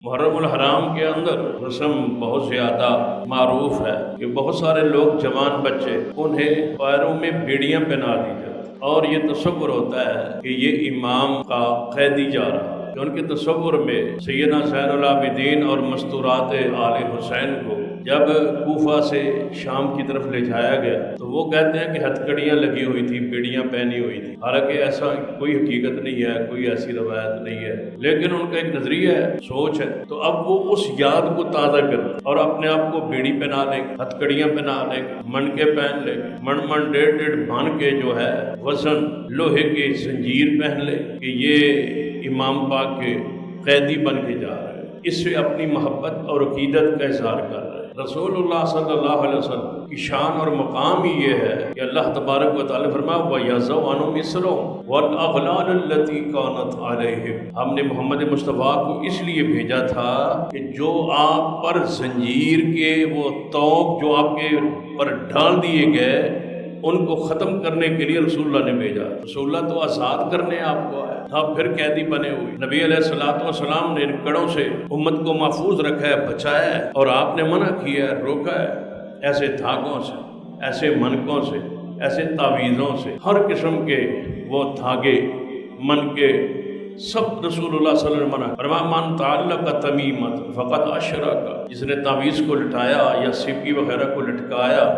محرم الحرام کے اندر رسم بہت زیادہ معروف ہے کہ بہت سارے لوگ جوان بچے انہیں پیروں میں بیڑیاں پہنا دی جاتی اور یہ تصور ہوتا ہے کہ یہ امام کا قیدی جا رہا ہے، کہ ان کے تصور میں سیدنا زین العابدین اور مستورات آل حسین کو جب کوفہ سے شام کی طرف لے جایا گیا تو وہ کہتے ہیں کہ ہتھکڑیاں لگی ہوئی تھی، بیڑیاں پہنی ہوئی تھی، حالانکہ ایسا کوئی حقیقت نہیں ہے، کوئی ایسی روایت نہیں ہے، لیکن ان کا ایک نظریہ ہے، سوچ ہے۔ تو اب وہ اس یاد کو تازہ کرتے اور اپنے آپ کو بیڑی پہنا لیں گے، ہتھکڑیاں پہنا لیں گے، منکے پہن لیں گے، من ڈیڑھ بن کے جو ہے وزن لوہے کے زنجیر پہن لیں کہ یہ امام پاک کے قیدی بن کے جا رہے ہیں، اس سے اپنی محبت اور عقیدت کا اظہار کر رہے ہیں۔ رسول اللہ صلی اللہ علیہ وسلم کی شان اور مقام ہی یہ ہے کہ اللہ تبارک و تعالی فرمایا وَيَضَعُ عَنْهُمْ إِصْرَهُمْ وَالْأَغْلَالَ الَّتِي كَانَتْ عَلَيْهِمْ۔ ہم نے محمد مصطفیٰ کو اس لیے بھیجا تھا کہ جو آپ پر زنجیر کے وہ طوق جو آپ کے پر ڈال دیے گئے ان کو ختم کرنے کے لیے رسول اللہ نے بھیجا۔ رسول اللہ تو آزاد کرنے آپ کو آئے، آپ پھر قیدی بنے ہوئے۔ نبی علیہ الصلوۃ والسلام نے ان کڑوں سے امت کو محفوظ رکھا ہے، بچایا ہے، اور آپ نے منع کیا ہے، روکا ہے ایسے دھاگوں سے، ایسے منکوں سے، ایسے تعویذوں سے، ہر قسم کے وہ دھاگے منکے سب رسول اللہ صلی اللہ علیہ وسلم فرمایا من تعلق تمیمۃ فقد اشرک، جس نے تعویذ کو لٹایا یا سیپی وغیرہ کو لٹکایا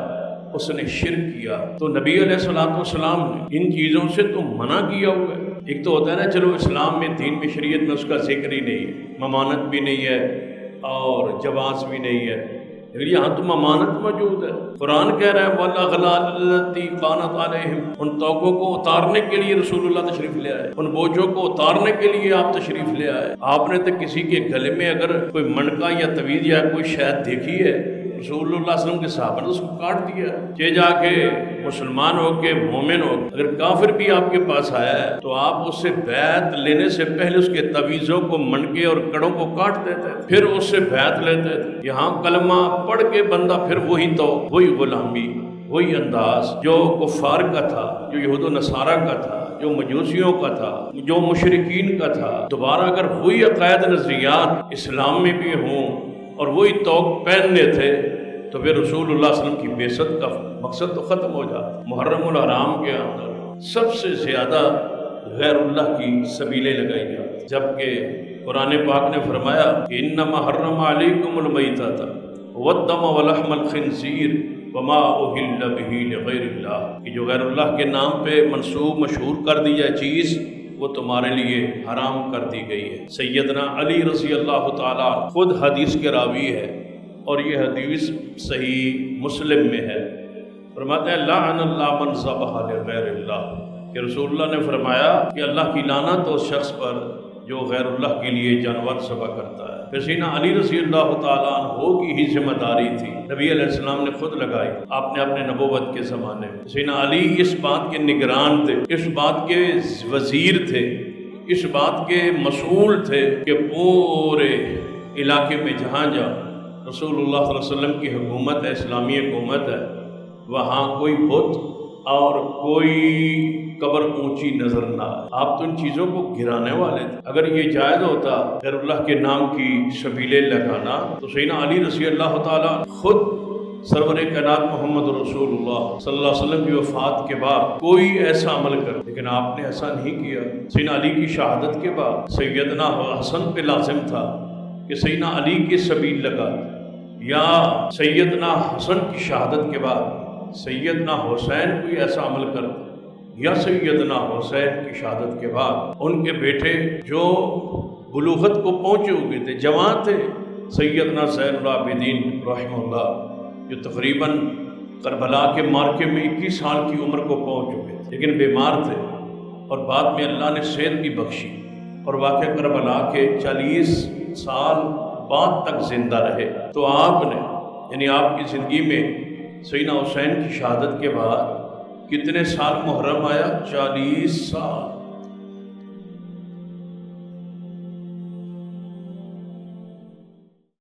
اس نے شرک کیا۔ تو نبی علیہ الصلوۃ والسلام نے ان چیزوں سے تو منع کیا ہوا ہے۔ ایک تو ہوتا ہے نا چلو اسلام میں دین میں شریعت میں اس کا ذکر ہی نہیں ہے، ممانت بھی نہیں ہے اور جواز بھی نہیں ہے، لیکن یہاں تو ممانت موجود ہے۔ قرآن کہہ رہا ہے وَالْأَغْلَالَ الَّتِي كَانَتْ عَلَيْهِمْ، ان توقوں کو اتارنے کے لیے رسول اللہ تشریف لے آئے، ان بوجھوں کو اتارنے کے لیے آپ تشریف لے آئے۔ آپ نے تو کسی کے گلے میں اگر کوئی منکا یا تعویذ یا کوئی شاید دیکھی ہے، رسول اللہ صلی اللہ علیہ وسلم کے صحابہ نے اس کو کاٹ دیا، کہ جا کے مسلمان ہو کے مومن ہو، اگر کافر بھی آپ کے پاس آیا ہے تو آپ اس سے بیعت لینے سے پہلے اس کے تعویذوں کو منکے اور کڑوں کو کاٹ دیتے تھے، پھر اس سے بیعت لیتے تھے۔ یہاں کلمہ پڑھ کے بندہ پھر وہی تو وہی غلامی، وہی انداز جو کفار کا تھا، جو یہود و نصارہ کا تھا، جو مجوسیوں کا تھا، جو مشرکین کا تھا، دوبارہ اگر وہی عقائد نظریات اسلام میں بھی ہوں اور وہی توق پہننے تھے تو پھر رسول اللہ صلی اللہ علیہ وسلم کی بعثت کا مقصد تو ختم ہو جاتا۔ محرم الحرام کے اندر سب سے زیادہ غیر اللہ کی سبیلیں لگائی جاتی، جبکہ قرآن پاک نے فرمایا کہ انما حرم علیکم المیتۃ والدم ولحم الخنزیر وما اہل بہ لغیر اللہ، کہ جو غیر اللہ کے نام پہ منسوب مشہور کر دی جائے چیز وہ تمہارے لیے حرام کر دی گئی ہے۔ سیدنا علی رضی اللہ تعالیٰ خود حدیث کے راوی ہے اور یہ حدیث صحیح مسلم میں ہے، فرماتے ہیں لعن اللہ من ذبح لغیر اللہ، کہ رسول اللہ نے فرمایا کہ اللہ کی لعنت اس شخص پر جو غیر اللہ کے لیے جانور ذبح کرتا ہے۔ پھر سیدنا علی رضی اللہ تعالیٰ عنہ کی ہی ذمہ داری تھی، نبی علیہ السلام نے خود لگائی، آپ نے اپنے نبوت کے زمانے میں۔ سیدنا علی اس بات کے نگران تھے، اس بات کے وزیر تھے، اس بات کے مسئول تھے کہ پورے علاقے میں جہاں رسول اللہ صلی اللہ علیہ وسلم کی حکومت ہے، اسلامی حکومت ہے، وہاں کوئی بت اور کوئی قبر اونچی نظر نہ آئے۔ آپ تو ان چیزوں کو گرانے والے تھے۔ اگر یہ جائز ہوتا غیر اللہ کے نام کی شبیلیں لگانا تو سیدنا علی رضی اللہ تعالیٰ خود سرور کائنات محمد رسول اللہ صلی اللہ علیہ وسلم کی وفات کے بعد کوئی ایسا عمل کر، لیکن آپ نے ایسا نہیں کیا۔ سیدنا علی کی شہادت کے بعد سیدنا حسن پہ لازم تھا کہ سیدنا علی کی سبیل لگا، یا سیدنا حسن کی شہادت کے بعد سیدنا حسین کوئی ایسا عمل کرتا، یا سیدنا حسین کی شہادت کے بعد ان کے بیٹے جو بلوغت کو پہنچے ہوئے تھے، جوان تھے، سیدنا زین العابدین رحمہ اللہ جو تقریباً کربلا کے مارکے میں 21 سال کی عمر کو پہنچ چکے تھے لیکن بیمار تھے، اور بعد میں اللہ نے صحت بھی بخشی اور واقعہ کربلا کے 40 سال بعد تک زندہ رہے۔ تو آپ نے یعنی آپ کی زندگی میں سیدنا حسین کی شہادت کے بعد کتنے سال محرم آیا؟ 40 سال۔